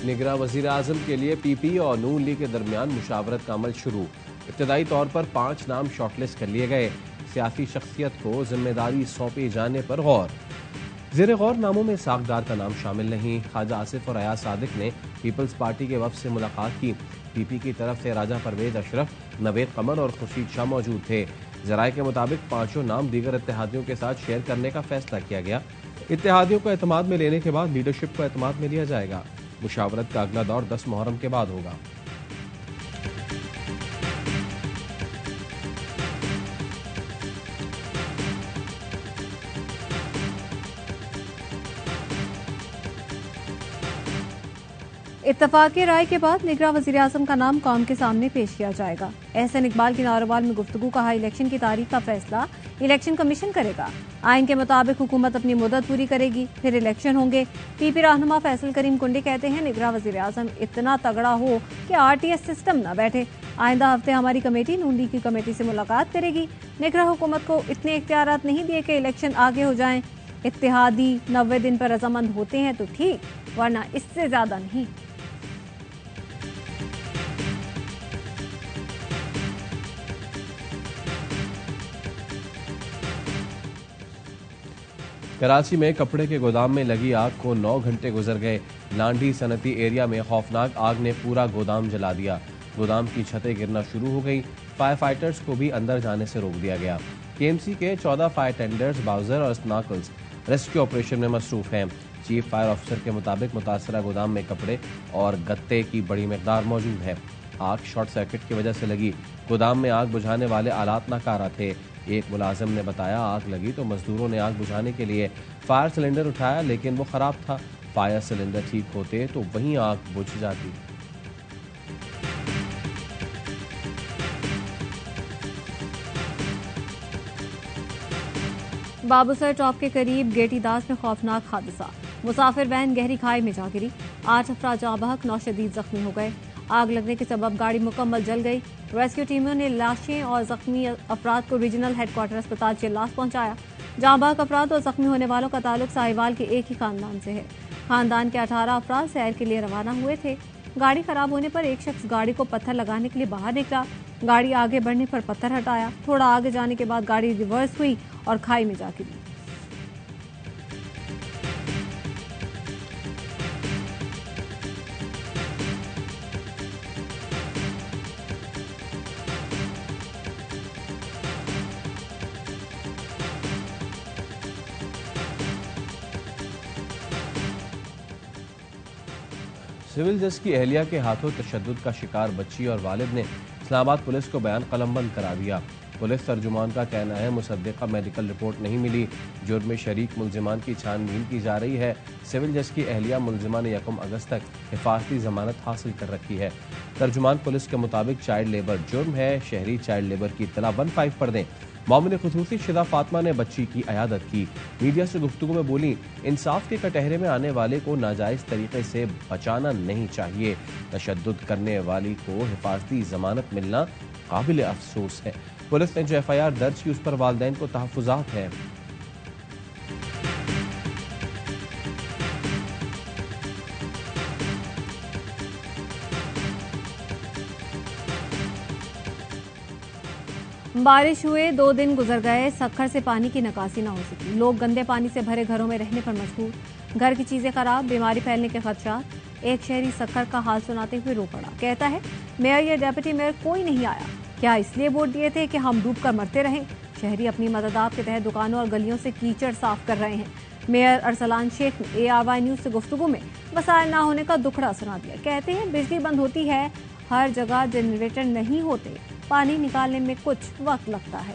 निगरां वजीर आजम के लिए पीपी और नून लीग के दरमियान मुशावरत का अमल शुरू। इब्तदाई तौर पर 5 नाम शॉर्टलिस्ट कर लिए गए। सियासी शख्सियत को जिम्मेदारी सौंपे जाने पर गौर। जेर गौर नामों में इस्हाक डार का नाम शामिल नहीं। ख्वाजा आसिफ और अयाज सादिक ने पीपल्स पार्टी के वफ्द से मुलाकात की। पीपी की तरफ से राजा परवेज अशरफ, नवेद कमर और खुर्शीद शाह मौजूद थे। जराये के मुताबिक 5 नाम दीगर इत्तेहादियों के साथ शेयर करने का फैसला किया गया। इत्तेहादियों को एतमाद में लेने के बाद लीडरशिप को एतमाद में लिया जाएगा। मुशावरत का अगला दौर 10 मुहर्रम के बाद होगा। इत्तफाक़ी राय के बाद निगरां वज़ीर आज़म का नाम कौम के सामने पेश किया जाएगा। एहसन इकबाल की नारोवाल में गुफ्तगू कहा, इलेक्शन की तारीख का फैसला इलेक्शन कमीशन करेगा। आइन के मुताबिक हुकूमत अपनी मुद्दत पूरी करेगी, फिर इलेक्शन होंगे। पीपी रहनुमा फैसल करीम कुंडी कहते हैं, निगरां वज़ीर आज़म इतना तगड़ा हो कि आरटीएस सिस्टम न बैठे। आइंदा हफ्ते हमारी कमेटी नून लीग की कमेटी से मुलाकात करेगी। निगरां हुकूमत को इतने इख्तियारात नहीं दिए कि इलेक्शन आगे हो जाएं। इत्तेहादी 90 दिन पर रजामंद होते हैं तो ठीक, वरना इससे ज्यादा नहीं। कराची में कपड़े के गोदाम में लगी आग को 9 घंटे गुजर गए। लांडी सनती एरिया में खौफनाक आग ने पूरा गोदाम जला दिया। गोदाम की छतें गिरना शुरू हो गई। फायर फाइटर्स को भी अंदर जाने से रोक दिया गया। केएमसी के 14 फायर टेंडर्स, बाउजर और स्नाकल्स रेस्क्यू ऑपरेशन में मसरूफ हैं। चीफ फायर ऑफिसर के मुताबिक मुतासरा गोदाम में कपड़े और गत्ते की बड़ी मिकदार मौजूद है। आग शॉर्ट सर्किट की वजह से लगी। गोदाम में आग बुझाने वाले आलात नाकारा थे। एक मुलाजिम ने बताया, आग लगी तो मजदूरों ने आग बुझाने के लिए फायर सिलेंडर उठाया, लेकिन वो खराब था। फायर सिलेंडर ठीक होते तो वहीं आग बुझ जाती। बाबूसर टॉप के करीब गेटीदास में खौफनाक हादसा। मुसाफिर वैन गहरी खाई में जा गिरी। 8 अफराद जाँ बहक, 9 शदीद जख्मी हो गए। आग लगने के सबब गाड़ी मुकम्मल जल गई। रेस्क्यू टीमों ने लाशें और जख्मी अफराद को रीजनल हेडक्वार्टर अस्पताल चिल्लास पहुंचाया। जाँ बहक अफराद और जख्मी होने वालों का ताल्लुक साहिवाल के एक ही खानदान से है। खानदान के 18 अफराद सैर के लिए रवाना हुए थे। गाड़ी खराब होने पर एक शख्स गाड़ी को पत्थर लगाने के लिए बाहर निकला। गाड़ी आगे बढ़ने पर पत्थर हटाया। थोड़ा आगे जाने के बाद गाड़ी रिवर्स हुई और खाई में जा गिरी। सिविल जज की अहलिया के हाथों तशद्दुद का शिकार बच्ची और वालिद ने इस्लामाबाद पुलिस को बयान कलमबंद करा दिया। पुलिस तर्जुमान का कहना है, मुसद्दिका मेडिकल रिपोर्ट नहीं मिली। जुर्म में शरीक मुल्जिमान की छानबीन की जा रही है। सिविल जज की अहलिया मुल्जिमा ने 1 अगस्त तक हिफाजती जमानत हासिल कर रखी है। तर्जुमान पुलिस के मुताबिक चाइल्ड लेबर जुर्म है। शहरी चाइल्ड लेबर की इत्तला 15 पर दें। मामून खुसूसी शिदा फातिमा ने बच्ची की अयादत की। मीडिया से गुफ्तगू में बोली, इंसाफ के कटहरे में आने वाले को नाजायज तरीके से बचाना नहीं चाहिए। तशद्दुद करने वाली को हिफाजती जमानत मिलना काबिल अफसोस है। पुलिस ने जो एफआईआर दर्ज की उस पर वालिदैन को तहफ्फुजात है। बारिश हुए 2 दिन गुजर गए, सक्खर से पानी की निकासी न हो सकी। लोग गंदे पानी से भरे घरों में रहने पर मजबूर। घर की चीजें खराब, बीमारी फैलने के खदशात। एक शहरी सक्खर का हाल सुनाते हुए रो पड़ा। कहता है, मेयर या डेप्यूटी मेयर कोई नहीं आया। क्या इसलिए वोट दिए थे कि हम डूब कर मरते रहें? शहरी अपनी मददात के तहत दुकानों और गलियों से कीचड़ साफ कर रहे हैं। मेयर अरसलान शेख ने ARY न्यूज से गुफ्तगू में वसाइल ना होने का दुखड़ा सुना दिया। कहते हैं, बिजली बंद होती है, हर जगह जनरेटर नहीं होते, पानी निकालने में कुछ वक्त लगता है।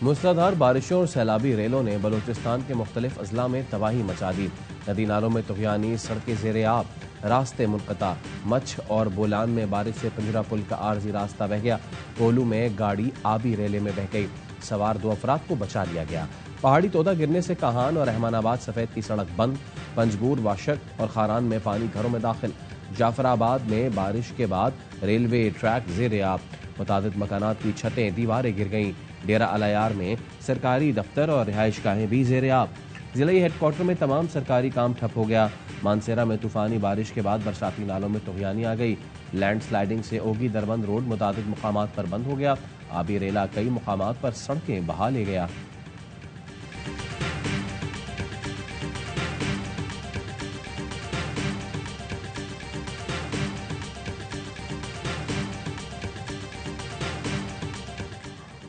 मूसलाधार बारिशों और सैलाबी रेलों ने बलूचिस्तान के मुख्तलिफ अजला में तबाही मचा दी। नदी नालों में तुगयानी, सड़कें ज़ेरे आब, रास्ते मुनक़ता। मच्छ और बोलान में बारिश से पंजरा पुल का आर्जी रास्ता बह गया। कोलू में गाड़ी आबी रेले में बह गई। सवार 2 अफराद को बचा लिया गया। पहाड़ी तोदा गिरने से काहान और रहमानाबाद सफेद की सड़क बंद। पंजगूर, वाशक और खारान में पानी घरों में दाखिल। जाफराबाद में बारिश के बाद रेलवे ट्रैक ज़ेरे आब। मुतादिद मकानात की छतें दीवारें गिर गईं। डेरा अलायार में सरकारी दफ्तर और रिहाइशगाहें भी ज़ेर-ए-आब। जिला हेडक्वार्टर में तमाम सरकारी काम ठप हो गया। मानसेरा में तूफानी बारिश के बाद बरसाती नालों में तुगयानी आ गई। लैंड स्लाइडिंग से ओगी दरबंद रोड मुतादिद मुकामात पर बंद हो गया। आबी रेला कई मुकामात पर सड़कें बहा ले गया।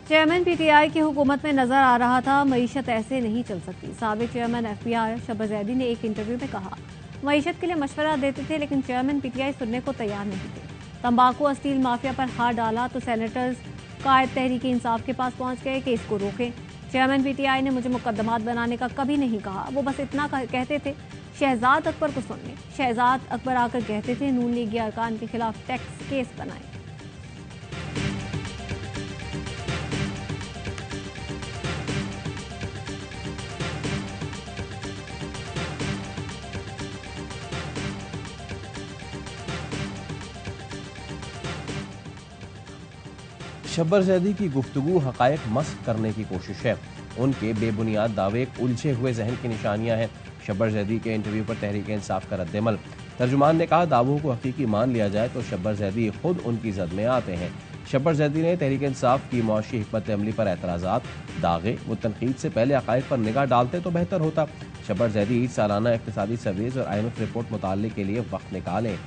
चेयरमैन पीटीआई की हुकूमत में नजर आ रहा था, मईशत ऐसे नहीं चल सकती। साबिक चेयरमैन एफपीआई शब्बर जैदी ने एक इंटरव्यू में कहा, मईशत के लिए मशवरा देते थे लेकिन चेयरमैन पीटीआई सुनने को तैयार नहीं थे। तंबाकू और स्टील माफिया पर हाथ डाला तो सेनेटर्स कायद तहरीक इंसाफ के पास पहुंच गए कि इसको रोकें। चेयरमैन पीटीआई ने मुझे मुकदमात बनाने का कभी नहीं कहा, वो बस इतना कहते थे शहजाद अकबर को सुन लें। शहजाद अकबर आकर कहते थे नून लीगी अरकान के खिलाफ टैक्स केस बनाएं। शब्बर जैदी की गुफ्तगू हकायक मस्क करने की कोशिश है। उनके बेबुनियाद दावे एक उलझे हुए जहन की निशानियां हैं। शब्बर जैदी के इंटरव्यू पर तहरीक इंसाफ का रद्देमल। तर्जुमान ने कहा, दावों को हकीकी मान लिया जाए तो शब्बर जैदी खुद उनकी जद में आते हैं। शब्बर जैदी ने तहरीक इंसाफ की मुआशी हिकमत अमली पर एतराज़ात दागे। वो तनकीद से पहले हकायक पर निगाह डालते तो बेहतर होता। शब्बर जैदी सालाना इक्तिसादी सर्वेज और IMF रिपोर्ट मुताले के लिए वक्त निकालें।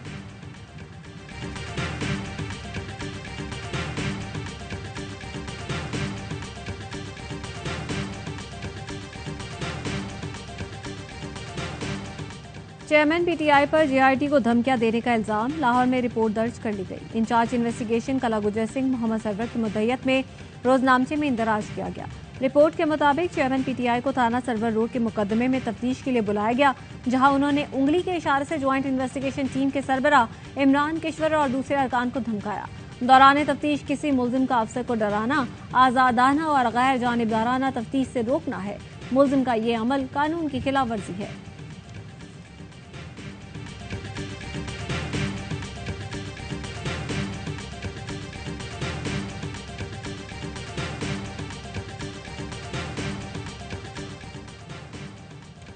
चेयरमैन पीटीआई पर जेआरटी को धमकियां देने का इल्जाम। लाहौर में रिपोर्ट दर्ज कर ली गई। इंचार्ज इन्वेस्टिगेशन कला गुजर सिंह मोहम्मद सरवर की मुद्दईयत में रोजनामचे में इंदराज किया गया। रिपोर्ट के मुताबिक चेयरमैन पीटीआई को थाना सरवर रोड के मुकदमे में तफ्तीश के लिए बुलाया गया, जहां उन्होंने उंगली के इशारे से ज्वाइंट इन्वेस्टिगेशन टीम के सरबराह इमरान किश्वर और दूसरे अरकान को धमकाया। दौरान तफ्तीश किसी मुल्जिम का अफसर को डराना, आजादाना और गैर जानिबदाराना तफ्तीश से रोकना है। मुल्जिम का ये अमल कानून की खिलाफ वर्जी है।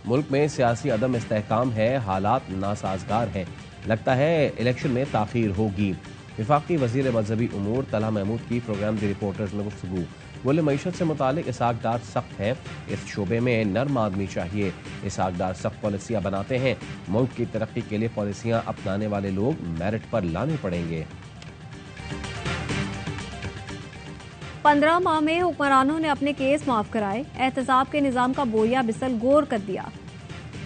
मुल्क में सियासी अदम इस्तेहकाम है, हालात नासाजगार हैं। लगता है इलेक्शन में ताखीर होगी। वफाकी वजीर मजहबी उमूर तलहा महमूद की प्रोग्राम दी रिपोर्टर्स में गुफ्तगू। बोले, मईशत से मुतालिक इसाकदार सख्त है, इस शोबे में नर्म आदमी चाहिए। इसाकदार सख्त पॉलिसियाँ बनाते हैं। मुल्क की तरक्की के लिए पॉलिसियाँ अपनाने वाले लोग मेरिट पर लाने पड़ेंगे। 15 माह में हुक्मरानों ने अपने केस माफ कराए, एहतसाब के निजाम का बोरिया बिसल गोर कर दिया,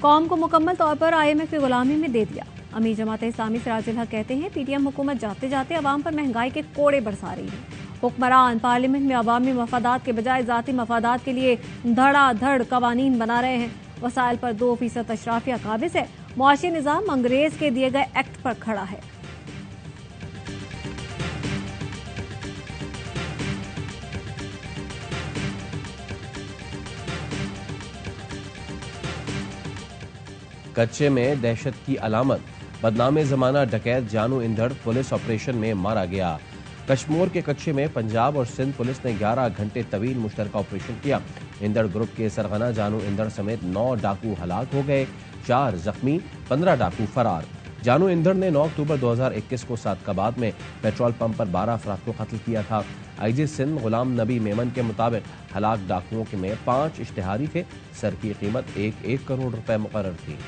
कौम को मुकम्मल तौर पर IMF की गुलामी में दे दिया। अमीर जमात इस्लामी सिराजुल हक कहते हैं, PTM हुकूमत जाते जाते अवाम पर महंगाई के कोड़े बरसा रही है। हुक्मरान पार्लियामेंट में अवामी मफादात के बजाय जाती मफादात के लिए धड़ाधड़ कवानीन बना रहे हैं। वसाइल पर 2% अशराफिया काबिज है। मुआशी निजाम अंग्रेज के दिए गए एक्ट पर खड़ा है। कच्चे में दहशत की अलामत। बदनामे जमाना डकैत जानू इंदड़ पुलिस ऑपरेशन में मारा गया। कश्मीर के कच्चे में पंजाब और सिंध पुलिस ने 11 घंटे तवील मुश्तरका ऑपरेशन किया। इंदड़ ग्रुप के सरगना जानू इंदड़ समेत 9 डाकू हलाक हो गए, 4 जख्मी, 15 डाकू फरार। जानू इंदड़ ने 9 अक्टूबर 2021 को सादकाबाद में पेट्रोल पंप पर 12 अफराद को कत्ल किया था। IG सिंध गुलाम नबी मेमन के मुताबिक हलाक डाकुओं के में 5 इश्तिहारी थे। सर की कीमत 1 करोड़ रुपए मुकर्रर थी।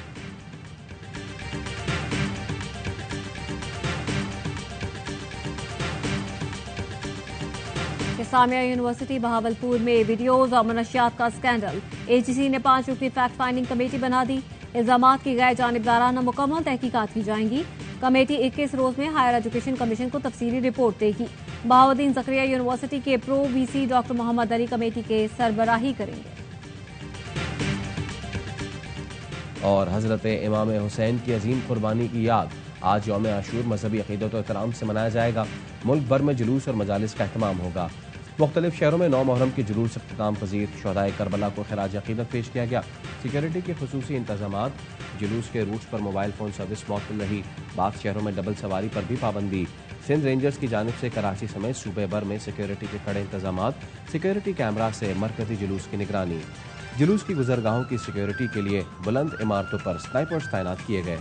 इस्लामिया यूनिवर्सिटी बहावलपुर में वीडियोज और मनशियात का स्कैंडल। AGC ने 5 रुकनी फैक्ट फाइंडिंग कमेटी बना दी। इल्जामात की गैर जानिबदाराना मुकम्मल तहकीकात की जाएंगी। कमेटी 21 रोज में हायर एजुकेशन कमीशन को तफसीली रिपोर्ट देगी। बहाउद्दीन जकरिया यूनिवर्सिटी के pro VC doctor Mohammad Ali committee के सरबराही करेंगे। और हजरत इमाम हुसैन की अजीम कुर्बानी की याद। आज यौम आशूर मजहबी अकीदत और एहतराम से मनाया जाएगा। मुल्क भर में जुलूस और मजालिस का अहतमाम होगा। मुख्तलिफ शहरों में 9 मुहर्रम के जुलूस अख्ताम पजीर। शहदाए करबला को खिराज अकीदत पेश किया गया। सिक्योरिटी के खुसूसी इंतजामात। जुलूस के रूट्स पर मोबाइल फोन सर्विस मौतल रही। बाद शहरों में डबल सवारी पर भी पाबंदी। सिंध रेंजर्स की जानिब से कराची समेत सूबे भर में सिक्योरिटी के कड़े इंतजाम, सिक्योरिटी कैमरा से मरकजी जुलूस की निगरानी। जुलूस की गुजरगाहों की सिक्योरिटी के लिए बुलंद इमारतों पर स्नाइपर्स तैनात किए गए।